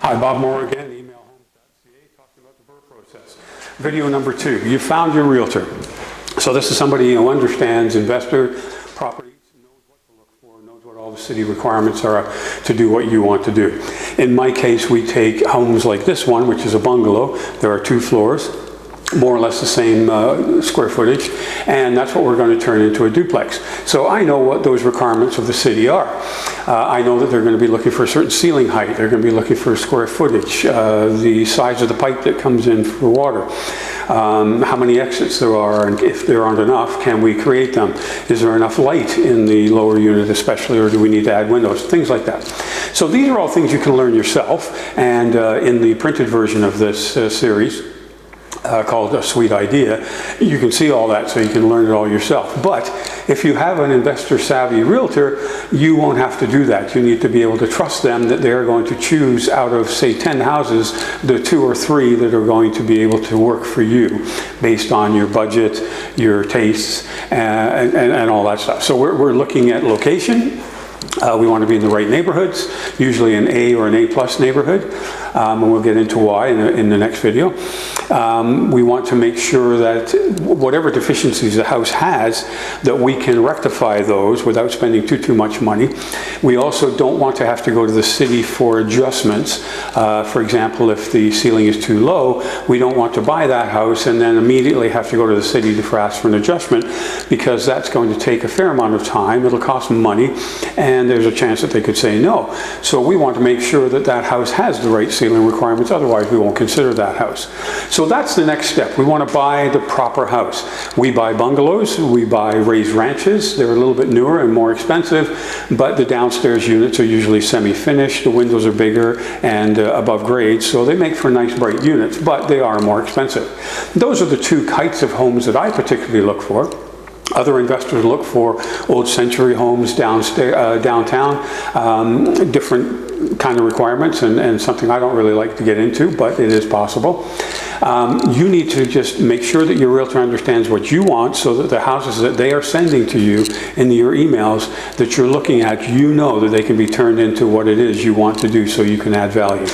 Hi, Bob Moore again, emailhomes.ca, talking about the BRRRR process. Video number 2, you found your realtor. So this is somebody who understands investor properties, knows what to look for, knows what all the city requirements are to do what you want to do. In my case, we take homes like this one, which is a bungalow. There are 2 floors, more or less the same square footage, and that's what we're going to turn into a duplex. So I know what those requirements of the city are. I know that they're going to be looking for a certain ceiling height, they're going to be looking for square footage, the size of the pipe that comes in for water, how many exits there are, and if there aren't enough, can we create them? Is there enough light in the lower unit especially, or do we need to add windows? Things like that. So these are all things you can learn yourself, and in the printed version of this series, called A Sweet Idea, you can see all that, so you can learn it all yourself. But if you have an investor savvy realtor, you won't have to do that. You need to be able to trust them that they're going to choose out of, say, 10 houses, the 2 or 3 that are going to be able to work for you based on your budget, your tastes, and all that stuff. So we're looking at location. We want to be in the right neighborhoods, usually an A or an A+ neighborhood, and we'll get into why in the next video. We want to make sure that whatever deficiencies the house has, that we can rectify those without spending too much money. We also don't want to have to go to the city for adjustments. For example, if the ceiling is too low, we don't want to buy that house and then immediately have to go to the city to ask for an adjustment, because that's going to take a fair amount of time, it'll cost money, and there's a chance that they could say no. So we want to make sure that that house has the right ceiling requirements, otherwise we won't consider that house. So that's the next step. We want to buy the proper house. We buy bungalows, we buy raised ranches. They're a little bit newer and more expensive, but the downstairs units are usually semi-finished, the windows are bigger and above grade, so they make for nice bright units, but they are more expensive. Those are the 2 types of homes that I particularly look for. Other investors look for old century homes downtown, different kind of requirements, and something I don't really like to get into, but it is possible. You need to just make sure that your realtor understands what you want, so that the houses that they are sending to you in your emails that you're looking at, you know that they can be turned into what it is you want to do, so you can add value.